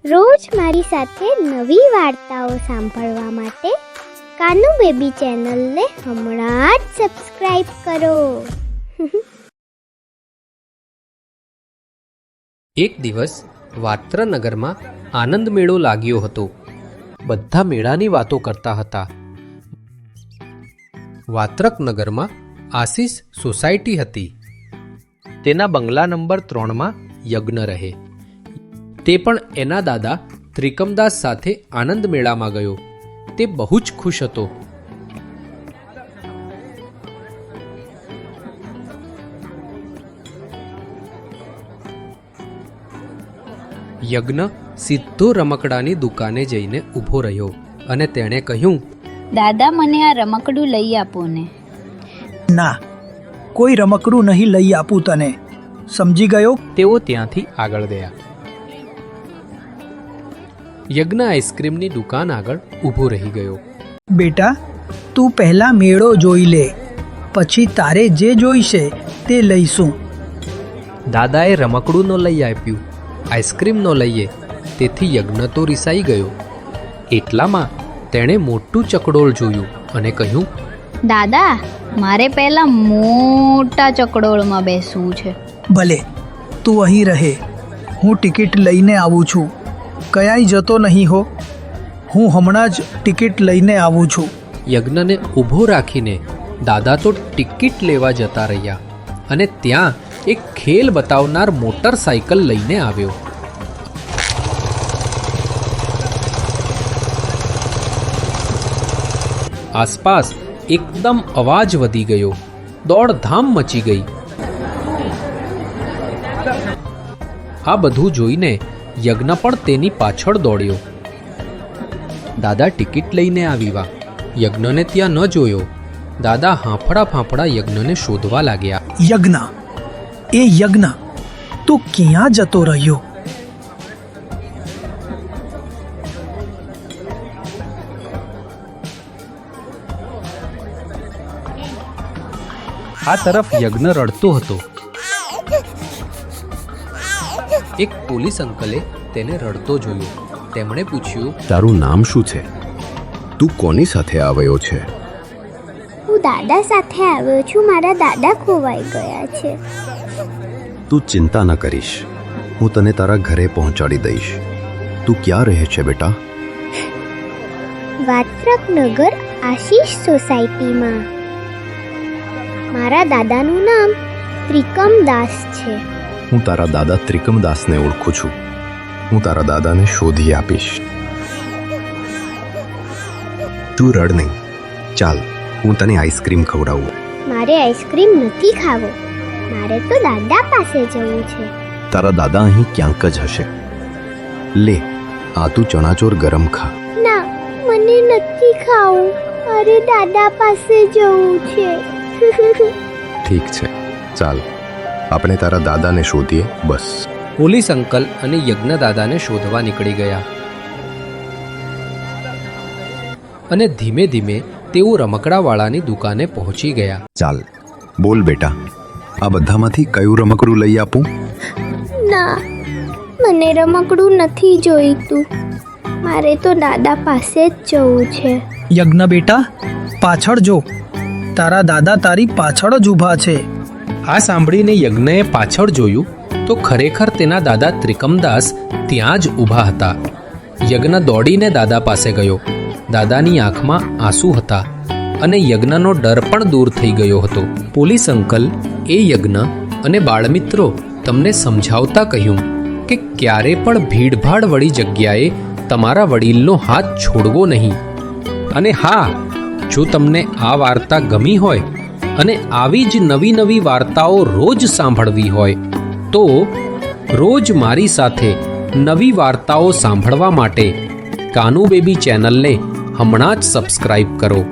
રોજ મારી સાથે નવી વાર્તાઓ સાંભળવા માટે કાનુ બેબી ચેનલને હમણાં જ સબસ્ક્રાઇબ કરો. એક દિવસ વાત્રનગરમાં આનંદ મેળો લાગ્યો હતો. બધા મેળાની વાતો કરતા હતા. વાત્રકનગરમાં આશીષ સોસાયટી હતી. તેના બંગલા નંબર 3માં યજ્ઞ રહે. તે પણ એના દાદા ત્રિકમદાસ સાથે આનંદ મેળામાં ગયો. તે બહુ જ ખુશ હતો. યજ્ઞ સીધો રમકડાની દુકાને જઈને ઊભો રહ્યો અને તેણે કહ્યું, દાદા, મને આ રમકડું લઈ આપો ને. ના, કોઈ રમકડું નહીં લઈ આપું તને, સમજી ગયો? તેઓ ત્યાંથી આગળ ગયા. યજ્ઞ આઈસ્ક્રીમની દુકાન આગળ ઊભો રહી ગયો. બેટા, તું પહેલા મેળો જોઈ લે, પછી તારે જે જોઈશે તે લઈશું. દાદાએ રમકડું ન લઈ આપ્યું, આઈસ્ક્રીમ ન લઈએ. તેથી યજ્ઞ તો રિસાઈ ગયો. એટલામાં તેણે મોટું ચકડોળ જોયું અને કહ્યું, દાદા, મારે પહેલા મોટા ચકડોળમાં બેસવું છે. ભલે, તું અહીં રહે, હું ટિકિટ લઈને આવું છું. કયાંય જતો નહીં હો, હું હમણાં જ ટિકિટ લઈને આવું છું. યજ્ઞને ઊભો રાખીને દાદા તો ટિકિટ લેવા જતા રહ્યા અને ત્યાં એક ખેલ બતાવનાર મોટરસાયકલ લઈને આવ્યો. આસપાસ એકદમ અવાજ વધી ગયો. દોડધામ મચી ગઈ. આ બધું જોઈને યજ્ઞ પણ તેની પાછળ દોડ્યો. દાદા ટિકિટ લઈને આવ્યા. યજ્ઞને ત્યાં ન જોયો. દાદા હાંફળા ફાંફળા યજ્ઞને શોધવા લાગ્યા. યજ્ઞ, એ યજ્ઞ, તું ક્યાં જતો રહ્યો? આ તરફ યજ્ઞ રડતો હતો. એક પોલીસ અંકલે તેને રડતો જોયો. તેમણે પૂછ્યું, તારું નામ શું છે? તું કોની સાથે આવ્યો છે? હું દાદા સાથે આવ્યો છું. મારા દાદા ખોવાઈ ગયા છે. તું ચિંતા ન કરીશ, હું તને તારા ઘરે પહોંચાડી દઈશ. તું ક્યાં રહે છે બેટા? વાત્રકનગર આશીષ સોસાયટીમાં. મારા દાદાનું નામ ત્રિકમદાસ છે. હું તારા દાદા ત્રિકમદાસને ઓળખું છું. હું તારા દાદાને શોધી આપીશ. તું રડ નહીં. ચાલ, હું તને આઈસ્ક્રીમ ખવડાવું. મારે આઈસ્ક્રીમ નથી ખાવો. મારે તો દાદા પાસે જવું છે. તારા દાદા અહીં ક્યાંક જ હશે. લે, આ તું ચણાચોર ગરમ ખા. ના, મને નથી ખાવું. મારે દાદા પાસે જવું છે. ઠીક છે, ચાલ, આપણે તારા દાદાને શોધીએ. બસ. પોલીસ અંકલ અને યજ્ઞ દાદાને શોધવા નીકળી ગયા અને ધીમે ધીમે તેઓ રમકડાવાળાની દુકાને પહોંચી ગયા. ચાલ, બોલ બેટા, આ બધામાંથી કયું રમકડું લઈ આપું? ના, મને રમકડું નથી જોઈતું. મારે તો દાદા પાસે જ જવું છે. યજ્ઞ બેટા, પાછળ જો, તારા દાદા તારી પાછળ જ ઊભા છે. આ સાંભળીને યજ્ઞએ પાછળ જોયું તો ખરેખર તેના દાદા ત્રિકમદાસ ત્યાં જ ઊભા હતા. યજ્ઞ દોડીને દાદા પાસે ગયો. દાદાની આંખમાં આંસુ હતા અને યજ્ઞનો ડર પણ દૂર થઈ ગયો હતો. પોલીસ અંકલ એ યજ્ઞ અને બાળમિત્રો તમને સમજાવતા કહ્યું કે ક્યારે પણ ભીડભાડવાળી જગ્યાએ તમારા વડીલનો હાથ છોડવો નહીં. અને હા, જો તમને આ વાર્તા ગમી હોય અને આવી જ નવી નવી વાર્તાઓ રોજ સાંભળવી હોય તો રોજ મારી સાથે નવી વાર્તાઓ સાંભળવા માટે કાનુ બેબી ચેનલને હમણાં જ સબસ્ક્રાઇબ કરો.